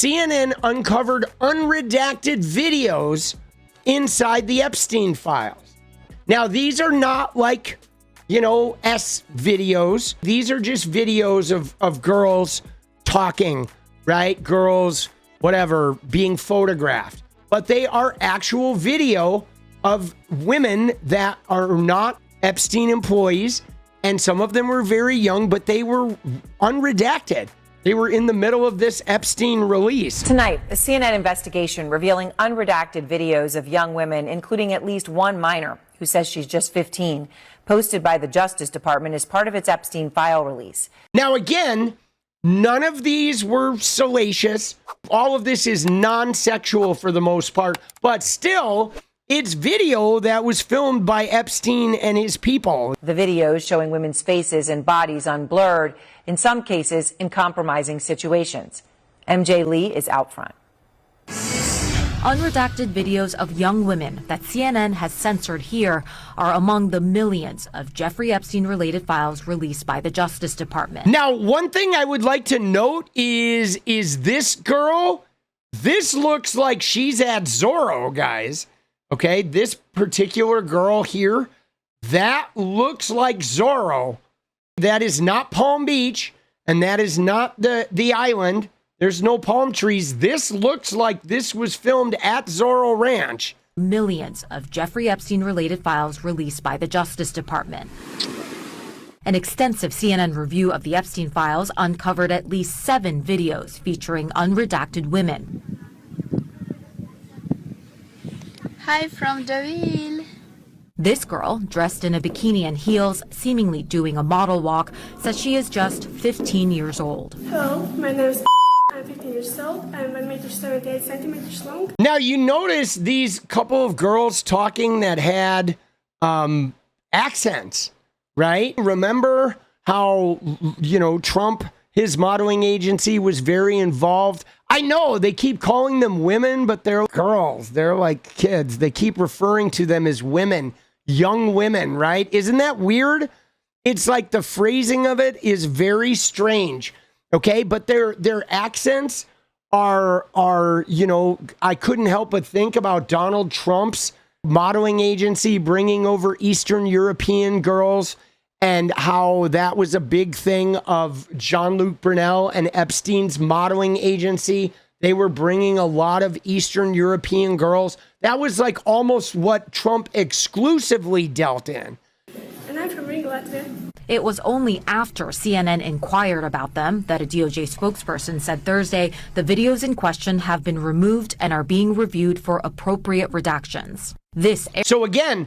CNN uncovered unredacted videos inside the Epstein files. Now, these are not like, S videos. These are just videos of girls talking, right? Girls, whatever, being photographed. But they are actual video of women that are not Epstein employees. And some of them were very young, but they were unredacted. They were in the middle of this Epstein release. Tonight, a CNN investigation revealing unredacted videos of young women, including at least one minor who says she's just 15, posted by the Justice Department as part of its Epstein file release. Now, again, none of these were salacious. All of this is non-sexual for the most part, but still, it's video that was filmed by Epstein and his people. The videos showing women's faces and bodies unblurred, in some cases in compromising situations. MJ Lee is out front. Unredacted videos of young women that CNN has censored here are among the millions of Jeffrey Epstein-related files released by the Justice Department. Now, one thing I would like to note is this girl, this looks like she's at Zorro, guys. Okay, this particular girl here, that looks like Zorro. That is not Palm Beach, and that is not the island. There's no palm trees. This looks like this was filmed at Zorro Ranch. Millions of Jeffrey Epstein-related files released by the Justice Department. An extensive CNN review of the Epstein files uncovered at least 7 videos featuring unredacted women. Hi from Deauville. This girl, dressed in a bikini and heels, seemingly doing a model walk, says she is just 15 years old. Hello, my name is I'm 15 years old. I'm 1.78 meters long. Now, you notice these couple of girls talking that had accents, right? Remember how, Trump, his modeling agency, was very involved? I know they keep calling them women, but they're girls. They're like kids. They keep referring to them as women, young women, right? Isn't that weird? It's like the phrasing of it is very strange. Okay, but their accents are I couldn't help but think about Donald Trump's modeling agency bringing over Eastern European girls and how that was a big thing of Jean-Luc Brunel and Epstein's modeling agency. They were bringing a lot of Eastern European girls. That was like almost what Trump exclusively dealt in. And I'm from Latvia. It was only after CNN inquired about them that a DOJ spokesperson said Thursday the videos in question have been removed and are being reviewed for appropriate redactions. So again,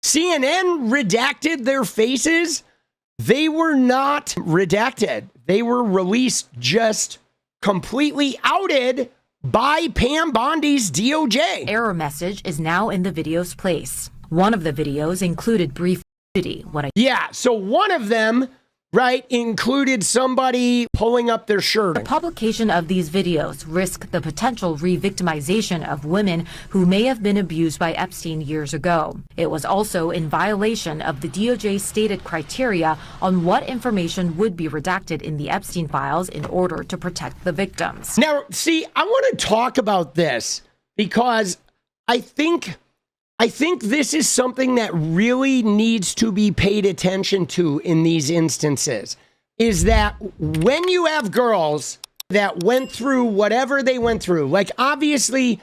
CNN redacted their faces. They were not redacted. They were released, just completely outed by Pam Bondi's DOJ. Error message is now in the video's place. One of the videos included brief so one of them, right, included somebody pulling up their shirt. The publication of these videos risk the potential re-victimization of women who may have been abused by Epstein years ago. It was also in violation of the DOJ's stated criteria on what information would be redacted in the Epstein files in order to protect the victims. Now, see, I want to talk about this because I think this is something that really needs to be paid attention to in these instances, is that when you have girls that went through whatever they went through, like obviously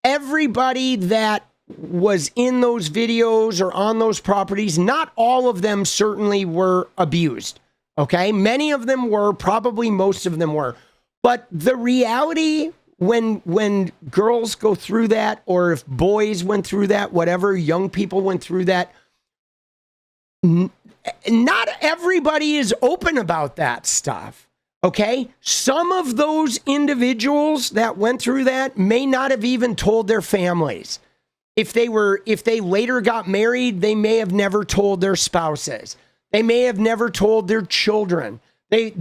everybody that was in those videos or on those properties, not all of them certainly were abused. Okay. Many of them were, probably most of them were. But the reality when girls go through that, or if boys went through that, whatever, young people went through that, not everybody is open about that stuff. Okay. Some of those individuals that went through that may not have even told their families. If they later got married, they may have never told their spouses. They may have never told their children. They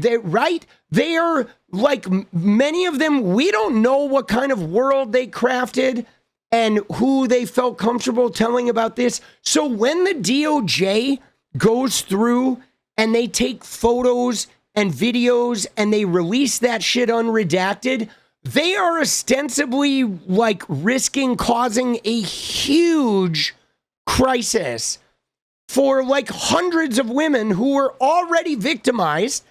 are like many of them. We don't know what kind of world they crafted and who they felt comfortable telling about this. So when the DOJ goes through and they take photos and videos and they release that shit unredacted, they are ostensibly like risking causing a huge crisis for like hundreds of women who were already victimized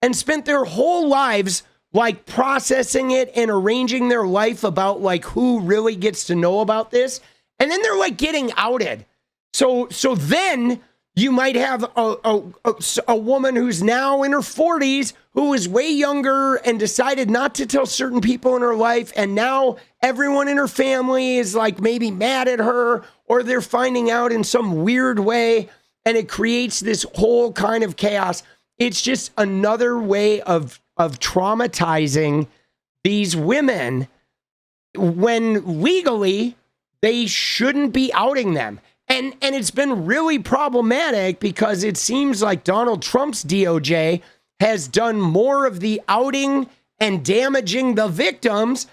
and spent their whole lives like processing it and arranging their life about like who really gets to know about this. And then they're like getting outed. So then you might have a woman who's now in her 40s who is way younger and decided not to tell certain people in her life. And now everyone in her family is like maybe mad at her, or they're finding out in some weird way. And it creates this whole kind of chaos. It's just another way of traumatizing these women when legally they shouldn't be outing them. And it's been really problematic because it seems like Donald Trump's DOJ has done more of the outing and damaging the victims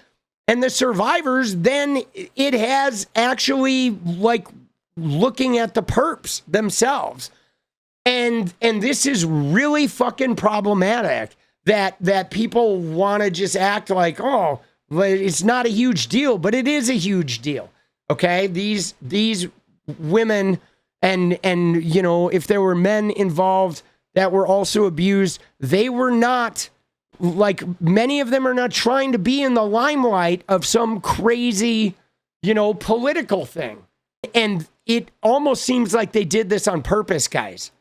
and the survivors than it has actually like looking at the perps themselves. And this is really fucking problematic that people want to just act like, oh, it's not a huge deal, but it is a huge deal. Okay? These women and you know, if there were men involved that were also abused, they were not, like, many of them are not trying to be in the limelight of some crazy, you know, political thing. And it almost seems like they did this on purpose, guys.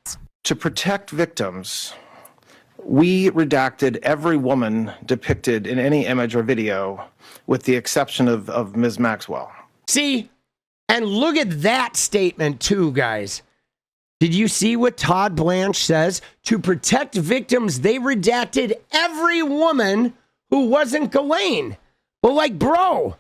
To protect victims, we redacted every woman depicted in any image or video, with the exception of Ms. Maxwell. See, and look at that statement too, guys. Did you see what Todd Blanche says? To protect victims, they redacted every woman who wasn't Ghislaine. But like, bro,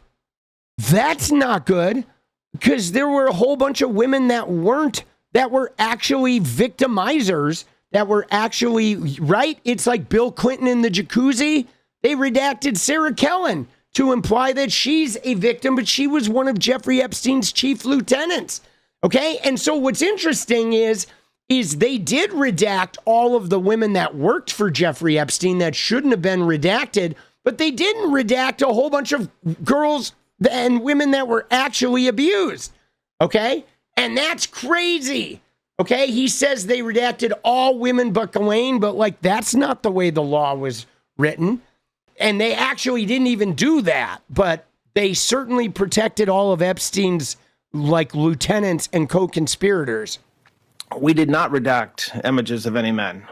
that's not good, because there were a whole bunch of women that were actually victimizers, that were actually, right? It's like Bill Clinton in the jacuzzi. They redacted Sarah Kellen to imply that she's a victim, but she was one of Jeffrey Epstein's chief lieutenants. Okay? And so what's interesting is they did redact all of the women that worked for Jeffrey Epstein that shouldn't have been redacted, but they didn't redact a whole bunch of girls and women that were actually abused. Okay? And that's crazy. Okay? He says they redacted all women but Ghislaine, but like, that's not the way the law was written. And they actually didn't even do that, but they certainly protected all of Epstein's like lieutenants and co-conspirators. We did not redact images of any men,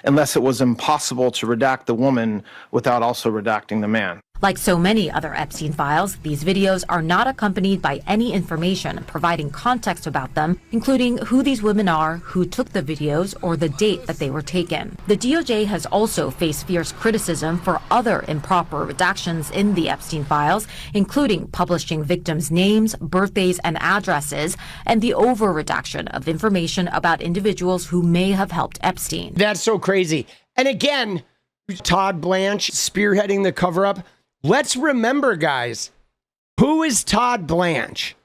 unless it was impossible to redact the woman without also redacting the man. Like so many other Epstein files, these videos are not accompanied by any information providing context about them, including who these women are, who took the videos, or the date that they were taken. The DOJ has also faced fierce criticism for other improper redactions in the Epstein files, including publishing victims' names, birthdays, and addresses, and the over-redaction of information about individuals who may have helped Epstein. That's so crazy. And again, Todd Blanche spearheading the cover-up. Let's remember, guys, who is Todd Blanche?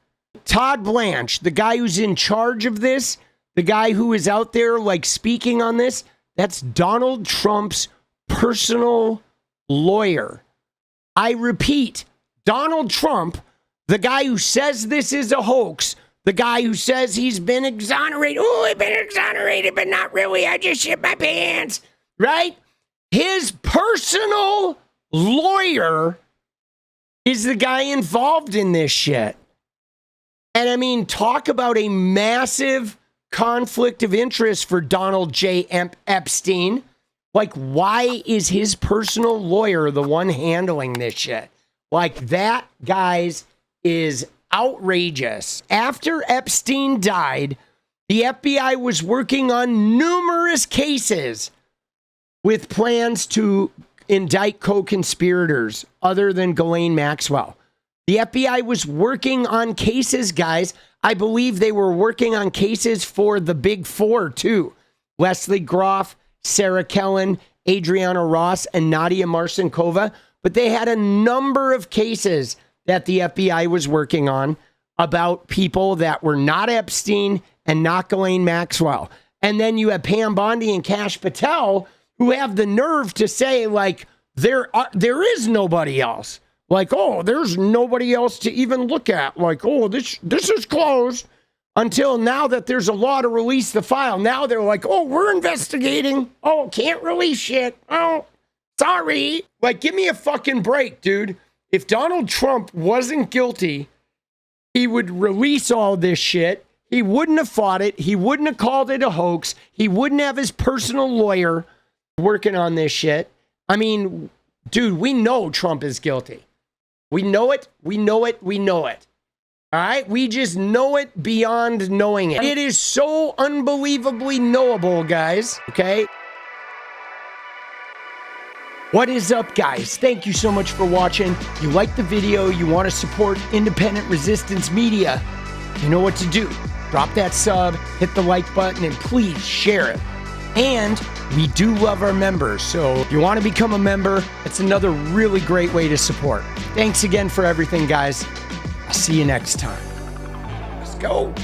Todd Blanche, the guy who's in charge of this, the guy who is out there like speaking on this, that's Donald Trump's personal lawyer. I repeat, Donald Trump, the guy who says this is a hoax, the guy who says he's been exonerated. Oh, I've been exonerated, but not really. I just shit my pants, right? His personal lawyer is the guy involved in this shit. And I mean, talk about a massive conflict of interest for Donald J. Epstein. Like, why is his personal lawyer the one handling this shit? Like, that, guys, is outrageous. After Epstein died, the FBI was working on numerous cases with plans to indict co-conspirators other than Ghislaine Maxwell. The FBI was working on cases, guys. I believe they were working on cases for the Big Four, too. Leslie Groff, Sarah Kellen, Adriana Ross, and Nadia Marcinkova. But they had a number of cases that the FBI was working on about people that were not Epstein and not Ghislaine Maxwell. And then you have Pam Bondi and Kash Patel, who have the nerve to say, like, there is nobody else. Like, oh, there's nobody else to even look at. Like, oh, this is closed. Until now that there's a law to release the file. Now they're like, oh, we're investigating. Oh, can't release shit. Oh, sorry. Like, give me a fucking break, dude. If Donald Trump wasn't guilty, he would release all this shit. He wouldn't have fought it. He wouldn't have called it a hoax. He wouldn't have his personal lawyer working on this shit. I mean, dude, we know Trump is guilty. We know it. We know it. We know it. All right? We just know it beyond knowing it. It is so unbelievably knowable, guys. Okay? What is up, guys? Thank you so much for watching. You like the video, you want to support independent resistance media, you know what to do. Drop that sub, hit the like button, and please share it. And we do love our members, so if you want to become a member, it's another really great way to support. Thanks again for everything, guys. I'll see you next time. Let's go.